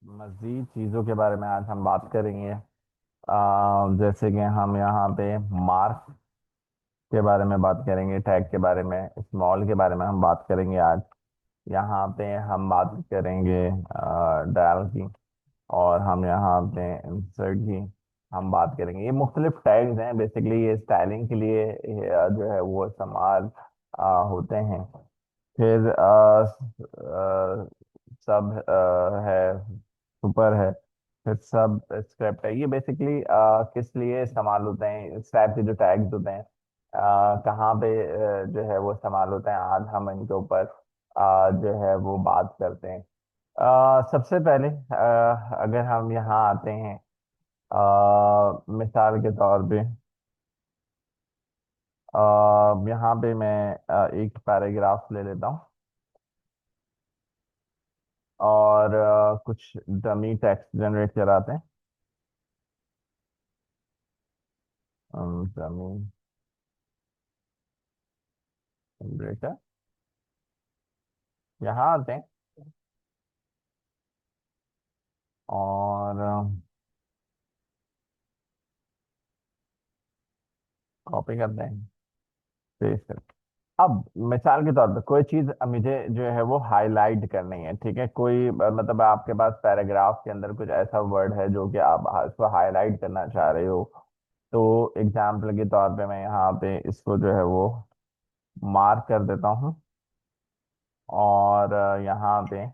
मजीद चीज़ों के बारे में आज हम बात करेंगे। जैसे कि हम यहाँ पे मार्क के बारे में बात करेंगे, टैग के बारे में, स्मॉल के बारे में हम बात करेंगे आज। यहाँ पे हम बात करेंगे डायल की, और हम यहाँ पे इंसर्ट की हम बात करेंगे। ये मुख्तलिफ टैग्स हैं, बेसिकली ये स्टाइलिंग के लिए जो है वो इस्तेमाल होते हैं। फिर सब है, सुपर है, फिर सब स्क्रिप्ट है। ये बेसिकली किस लिए इस्तेमाल होते हैं, इस टाइप के जो टैग्स होते हैं कहाँ पे जो है वो इस्तेमाल होते हैं, आज हम इनके ऊपर जो है वो बात करते हैं। सबसे पहले अगर हम यहाँ आते हैं, मिसाल के तौर पे यहाँ पे मैं एक पैराग्राफ ले लेता हूँ, और कुछ डमी टेक्स्ट जनरेट कराते हैं। डमी जनरेटर, यहाँ आते हैं और कॉपी करते हैं, पेस्ट करते हैं। अब मिसाल के तौर पे कोई चीज मुझे जो है वो हाईलाइट करनी है, ठीक है। कोई मतलब आपके पास पैराग्राफ के अंदर कुछ ऐसा वर्ड है जो कि आप इसको हाईलाइट करना चाह रहे हो। तो एग्जाम्पल के तौर पे मैं यहाँ पे इसको जो है वो मार्क कर देता हूँ, और यहाँ पे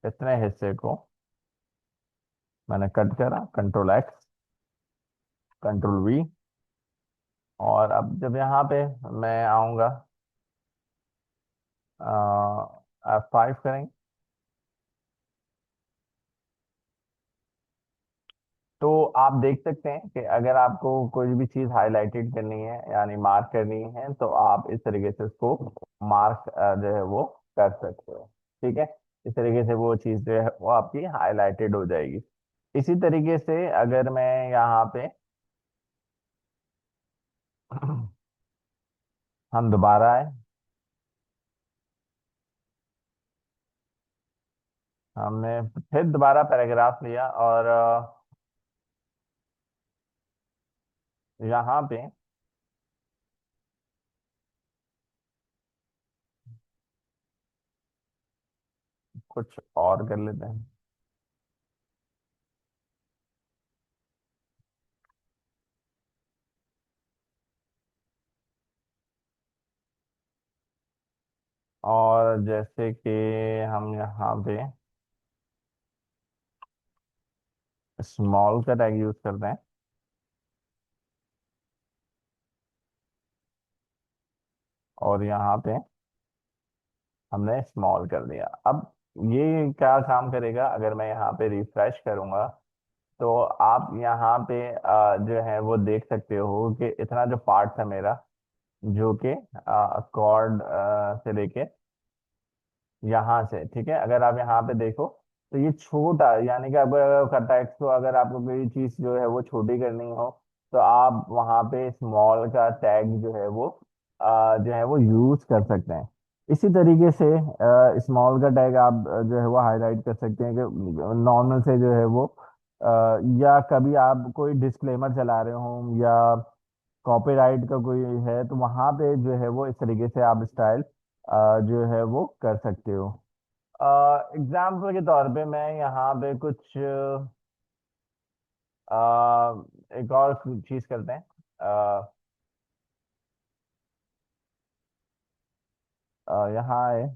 इतने हिस्से को मैंने कट करा, कंट्रोल एक्स, कंट्रोल वी। और अब जब यहाँ पे मैं आऊँगा, F5 करेंगे, तो आप देख सकते हैं कि अगर आपको कोई भी चीज़ हाईलाइटेड करनी है यानी मार्क करनी है, तो आप इस तरीके से उसको मार्क जो है वो कर सकते हो, ठीक है। इस तरीके से वो चीज़ जो है वो आपकी हाईलाइटेड हो जाएगी। इसी तरीके से अगर मैं यहाँ पे हम दोबारा आए, हमने फिर दोबारा पैराग्राफ लिया, और यहाँ पे कुछ और कर लेते हैं। और जैसे कि हम यहाँ पे स्मॉल का टैग यूज करते हैं, और यहाँ पे हमने स्मॉल कर दिया। अब ये क्या काम करेगा, अगर मैं यहाँ पे रिफ्रेश करूंगा, तो आप यहाँ पे जो है वो देख सकते हो कि इतना जो पार्ट था मेरा, जो कि कॉर्ड से लेके यहाँ से, ठीक है। अगर आप यहाँ पे देखो तो ये छोटा, यानी कि अगर टेक्स्ट को अगर आपको कोई चीज जो है वो छोटी करनी हो, तो आप वहाँ पे स्मॉल का टैग जो है वो जो है वो यूज कर सकते हैं। इसी तरीके से स्मॉल का टैग आप जो है वो हाईलाइट कर सकते हैं कि नॉर्मल से जो है वो या कभी आप कोई डिस्क्लेमर चला रहे हो, या कॉपीराइट का कोई है, तो वहां पे जो है वो इस तरीके से आप स्टाइल जो है वो कर सकते हो। एग्जाम्पल के तौर पे मैं यहाँ पे कुछ एक और चीज करते हैं। यहाँ है,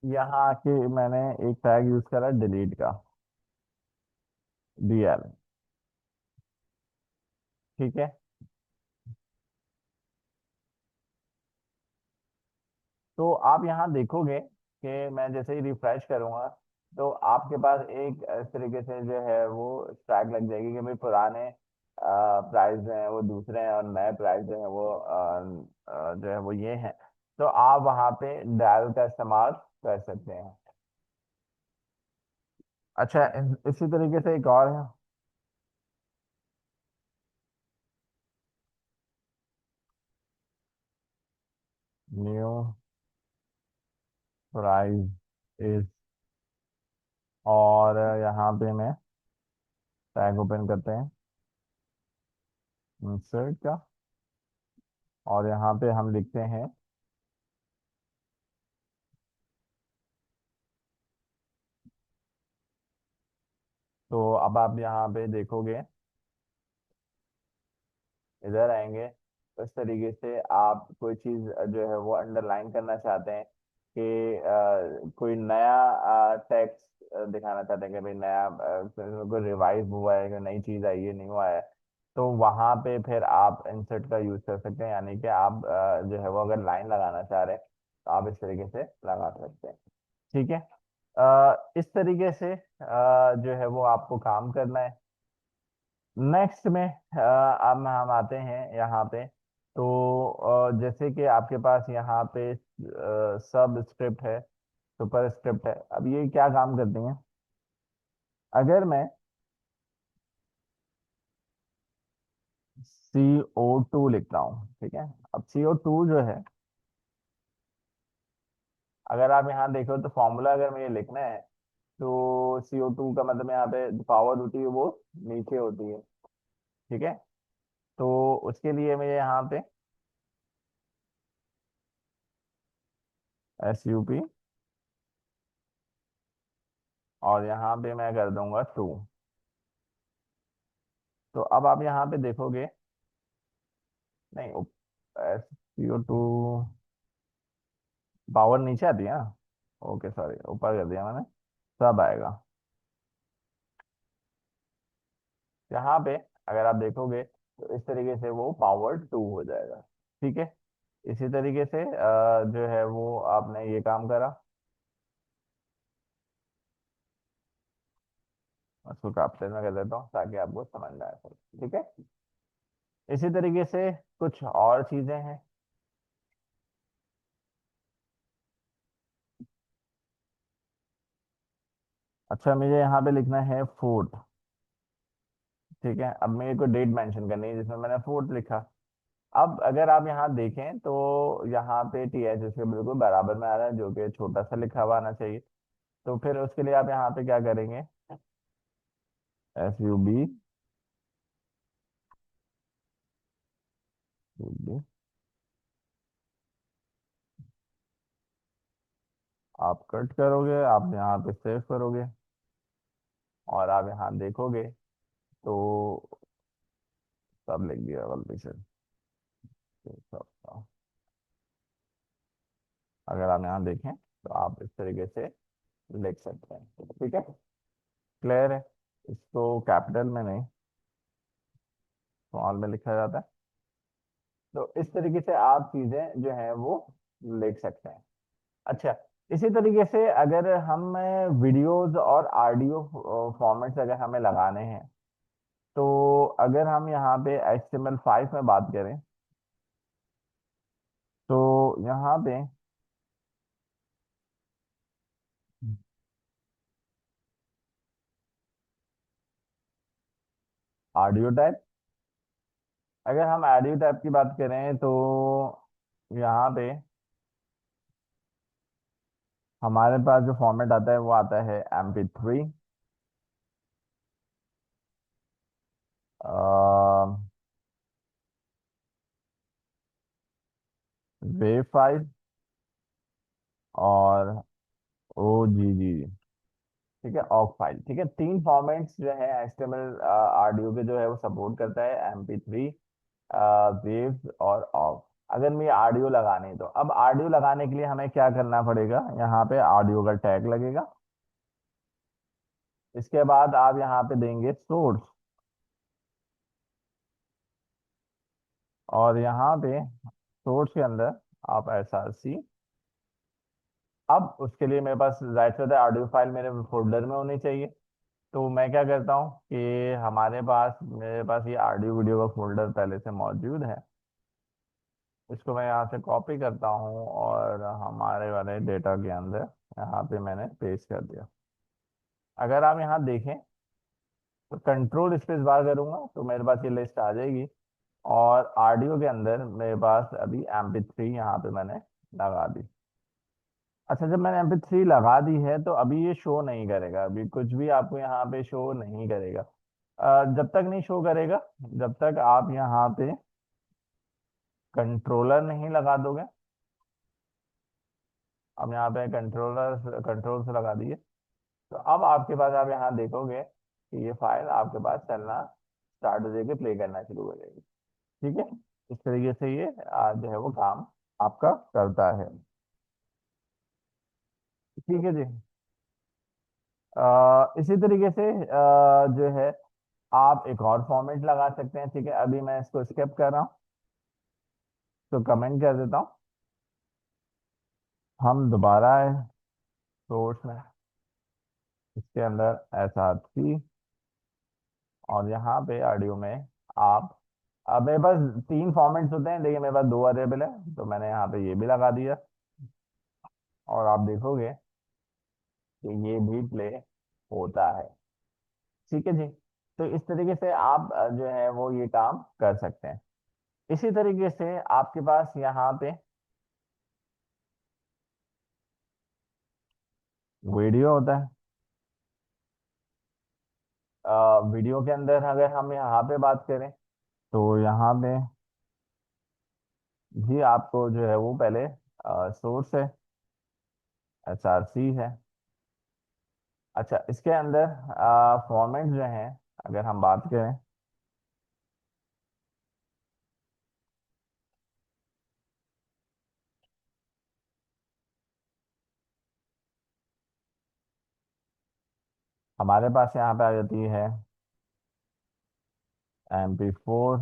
यहाँ आके मैंने एक टैग यूज करा डिलीट का, DL, ठीक है। तो आप यहाँ देखोगे कि मैं जैसे ही रिफ्रेश करूंगा, तो आपके पास एक इस तरीके से जो है वो स्ट्रैक लग जाएगी कि भाई पुराने प्राइस जो है वो दूसरे हैं, और नए प्राइस जो है वो जो है वो ये हैं। तो आप वहाँ पे डायल का इस्तेमाल कर सकते हैं। अच्छा, इसी तरीके से एक और है। न्यू प्राइस इज, और यहाँ पे मैं टैग ओपन करते हैं इंसर्ट का, और यहाँ पे हम लिखते हैं तो अब आप यहाँ पे देखोगे, इधर आएंगे तो इस तरीके से आप कोई चीज जो है वो अंडरलाइन करना चाहते हैं कि कोई नया टेक्स्ट दिखाना चाहते हैं कि भाई नया कोई रिवाइज हुआ है, कोई नई चीज आई है, नहीं हुआ है, तो वहां पे फिर आप इंसर्ट का यूज कर सकते हैं। यानी कि आप जो है वो अगर लाइन लगाना चाह रहे हैं तो आप इस तरीके से लगा सकते हैं। ठीक है। इस तरीके से जो है वो आपको काम करना है। नेक्स्ट में अब हम आते हैं यहाँ पे, तो जैसे कि आपके पास यहाँ पे सब स्क्रिप्ट है, सुपर स्क्रिप्ट है। अब ये क्या काम करती हैं, अगर मैं CO2 लिखता हूँ, ठीक है। अब CO2 जो है, अगर आप यहाँ देखो तो फॉर्मूला अगर मुझे लिखना है तो CO2 का मतलब यहाँ पे पावर होती है वो नीचे होती है, ठीक है। तो उसके लिए मुझे यहाँ पे SUP, और यहाँ पे मैं कर दूंगा 2। तो अब आप यहाँ पे देखोगे, नहीं, CO2 पावर नीचे आती है ना, ओके सॉरी, ऊपर कर दिया मैंने, सब आएगा यहाँ पे। अगर आप देखोगे तो इस तरीके से वो पावर 2 हो जाएगा, ठीक है। इसी तरीके से जो है वो आपने ये काम करा, उसको कैप्शन में कर देता हूँ ताकि आपको समझ में आए, ठीक है। इसी तरीके से कुछ और चीजें हैं। अच्छा, मुझे यहाँ पे लिखना है फोर्थ, ठीक है। अब मेरे को डेट मेंशन करनी है जिसमें मैंने फोर्थ लिखा। अब अगर आप यहाँ देखें तो यहाँ पे TH उसके बिल्कुल बराबर में आ रहा है, जो कि छोटा सा लिखा हुआ आना चाहिए। तो फिर उसके लिए आप यहाँ पे क्या करेंगे, SUB, आप कट करोगे, आप यहाँ पे सेव करोगे, और आप यहाँ देखोगे तो सब लिख दिया गलती से, तो सब, अगर आप यहाँ देखें तो आप इस तरीके से लिख सकते हैं, ठीक है। क्लियर है। इसको कैपिटल में नहीं, स्मॉल में लिखा जाता है। तो इस तरीके से आप चीजें जो है वो लिख सकते हैं। अच्छा, इसी तरीके से अगर हम वीडियोस और ऑडियो फॉर्मेट्स अगर हमें लगाने हैं, तो अगर हम यहाँ पे HTML5 में बात करें तो यहाँ पे ऑडियो टाइप, अगर हम ऑडियो टाइप की बात करें तो यहाँ पे हमारे पास जो फॉर्मेट आता है वो आता है MP3, वेव फाइल, और OGG, ठीक है, ऑक फाइल, ठीक है। तीन फॉर्मेट्स जो है HTML ऑडियो के जो है वो सपोर्ट करता है, MP3, वेव और ऑक। अगर मैं ऑडियो लगानी है तो अब ऑडियो लगाने के लिए हमें क्या करना पड़ेगा, यहाँ पे ऑडियो का टैग लगेगा। इसके बाद आप यहाँ पे देंगे सोर्स, और यहाँ पे सोर्स के अंदर आप SRC। अब उसके लिए मेरे पास जाहिर सी बात है ऑडियो फाइल मेरे फोल्डर में होनी चाहिए। तो मैं क्या करता हूँ कि मेरे पास ये ऑडियो वीडियो का फोल्डर पहले से मौजूद है। इसको मैं यहाँ से कॉपी करता हूँ और हमारे वाले डेटा के अंदर यहाँ पे मैंने पेस्ट कर दिया। अगर आप यहाँ देखें तो कंट्रोल स्पेस बार करूंगा तो मेरे पास ये लिस्ट आ जाएगी, और ऑडियो के अंदर मेरे पास अभी MP3 यहाँ पे मैंने लगा दी। अच्छा, जब मैंने MP3 लगा दी है तो अभी ये शो नहीं करेगा, अभी कुछ भी आपको यहाँ पे शो नहीं करेगा। जब तक नहीं शो करेगा, जब तक आप यहाँ पे कंट्रोलर नहीं लगा दोगे। अब यहाँ पे कंट्रोल से लगा दिए, तो अब आपके पास, आप यहाँ देखोगे कि ये फाइल आपके पास चलना स्टार्ट हो जाएगी, प्ले करना शुरू हो जाएगी। ठीक है, इस तरीके से ये जो है वो काम आपका करता है। ठीक है जी। इसी तरीके से जो है आप एक और फॉर्मेट लगा सकते हैं। ठीक है, अभी मैं इसको स्किप कर रहा हूँ, तो कमेंट कर देता हूँ। हम दोबारा आए सोर्स में, इसके अंदर SRC, और यहाँ पे ऑडियो में आप, अब मेरे पास 3 फॉर्मेट्स होते हैं, देखिए मेरे पास 2 अवेलेबल है, तो मैंने यहाँ पे ये भी लगा दिया, और आप देखोगे कि ये भी प्ले होता है। ठीक है जी। तो इस तरीके से आप जो है वो ये काम कर सकते हैं। इसी तरीके से आपके पास यहाँ पे वीडियो होता है। वीडियो के अंदर अगर हम यहाँ पे बात करें, तो यहाँ पे भी आपको जो है वो पहले सोर्स है, SRC है। अच्छा, इसके अंदर फॉर्मेट जो है, अगर हम बात करें, हमारे पास यहाँ पे आ जाती है MP4,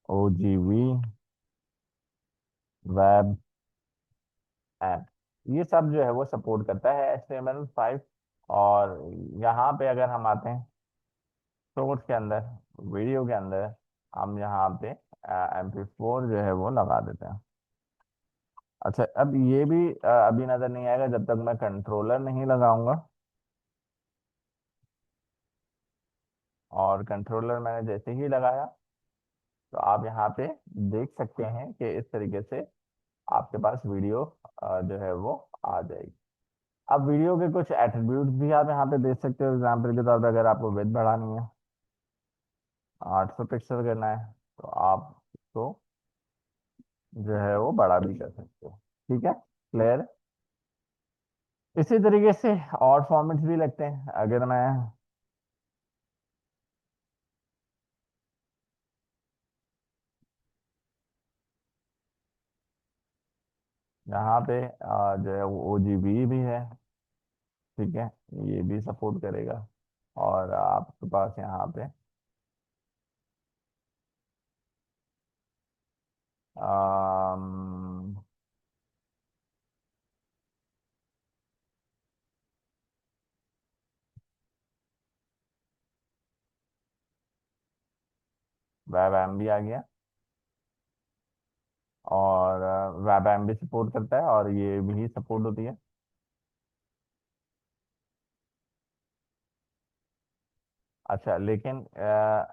OGV, वेब ऐप, ये सब जो है वो सपोर्ट करता है HTML5। और यहाँ पे अगर हम आते हैं सोर्स के अंदर, वीडियो के अंदर, हम यहाँ पे MP4 जो है वो लगा देते हैं। अच्छा, अब ये भी अभी नजर नहीं आएगा जब तक मैं कंट्रोलर नहीं लगाऊंगा। और कंट्रोलर मैंने जैसे ही लगाया, तो आप यहाँ पे देख सकते हैं कि इस तरीके से आपके पास वीडियो जो है वो आ जाएगी। अब वीडियो के कुछ एट्रीब्यूट्स भी आप यहाँ पे देख सकते हो। एग्जाम्पल के तौर पे अगर आपको विड्थ बढ़ानी है, 800 पिक्सल करना है, तो आप इसको जो है वो बड़ा भी कर सकते हो। ठीक है, क्लियर। इसी तरीके से और फॉर्मेट्स भी लगते हैं। अगर मैं यहाँ पे जो है वो OGV भी है। ठीक है, ये भी सपोर्ट करेगा। और आपके पास यहाँ पे वेब एम भी आ गया, और वेब एम भी सपोर्ट करता है, और ये भी सपोर्ट होती है। अच्छा, लेकिन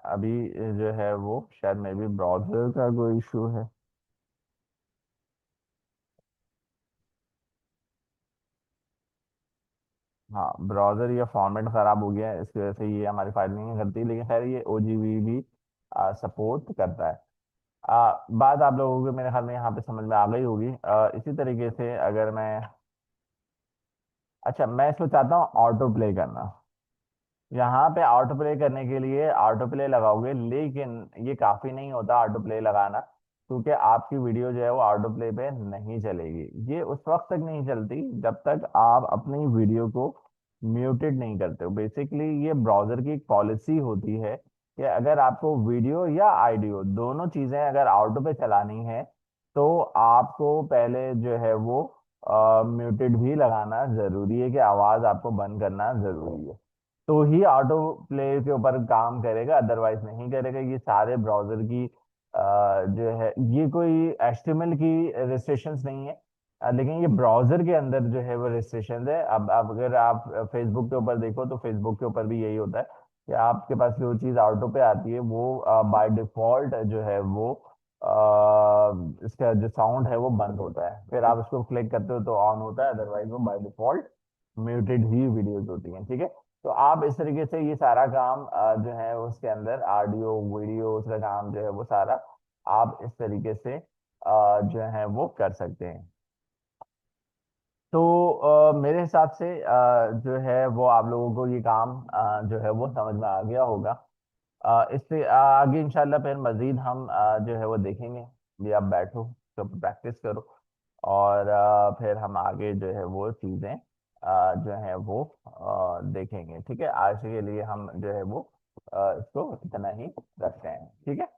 अभी जो है वो शायद मे भी ब्राउजर का कोई इशू है। हाँ, ब्राउजर या फॉर्मेट खराब हो गया है, इसकी वजह से ये हमारी फाइल नहीं करती, लेकिन खैर ये OGV भी सपोर्ट करता है। बात आप लोगों को मेरे ख्याल में यहाँ पे समझ में आ गई होगी। इसी तरीके से अगर मैं, अच्छा, मैं इसको चाहता हूँ ऑटो प्ले करना। यहाँ पे ऑटो प्ले करने के लिए ऑटो प्ले लगाओगे, लेकिन ये काफी नहीं होता ऑटो प्ले लगाना, क्योंकि आपकी वीडियो जो है वो ऑटो प्ले पे नहीं चलेगी। ये उस वक्त तक नहीं चलती जब तक आप अपनी वीडियो को म्यूटेड नहीं करते हो। बेसिकली ये ब्राउजर की एक पॉलिसी होती है कि अगर आपको वीडियो या ऑडियो दोनों चीजें अगर ऑटो पे चलानी है, तो आपको पहले जो है वो म्यूटेड भी लगाना जरूरी है, कि आवाज आपको बंद करना जरूरी है, तो ही ऑटो प्ले के ऊपर काम करेगा, अदरवाइज नहीं करेगा। ये सारे ब्राउजर की जो है, ये कोई HTML की रिस्ट्रिक्शंस नहीं है, लेकिन ये ब्राउजर के अंदर जो है वो रिस्ट्रिक्शंस है। अब अगर आप फेसबुक के ऊपर देखो, तो फेसबुक के ऊपर भी यही होता है कि आपके पास जो चीज़ ऑटो पे आती है वो बाय डिफॉल्ट जो है वो इसका जो साउंड है वो बंद होता है, फिर आप इसको क्लिक करते हो तो ऑन होता है, अदरवाइज वो by default muted he videos होती हैं। ठीक है, तो आप इस तरीके से ये सारा काम जो है उसके अंदर ऑडियो वीडियो का काम जो है वो सारा आप इस तरीके से जो है वो कर सकते हैं। तो मेरे हिसाब से जो है वो आप लोगों को ये काम जो है वो समझ में आ गया होगा। इससे आगे इंशाल्लाह फिर मजीद हम जो है वो देखेंगे। भी आप बैठो, तो प्रैक्टिस करो, और फिर हम आगे जो है वो चीज़ें जो है वो देखेंगे। ठीक है, आज के लिए हम जो है वो इसको इतना ही रखते हैं। ठीक है।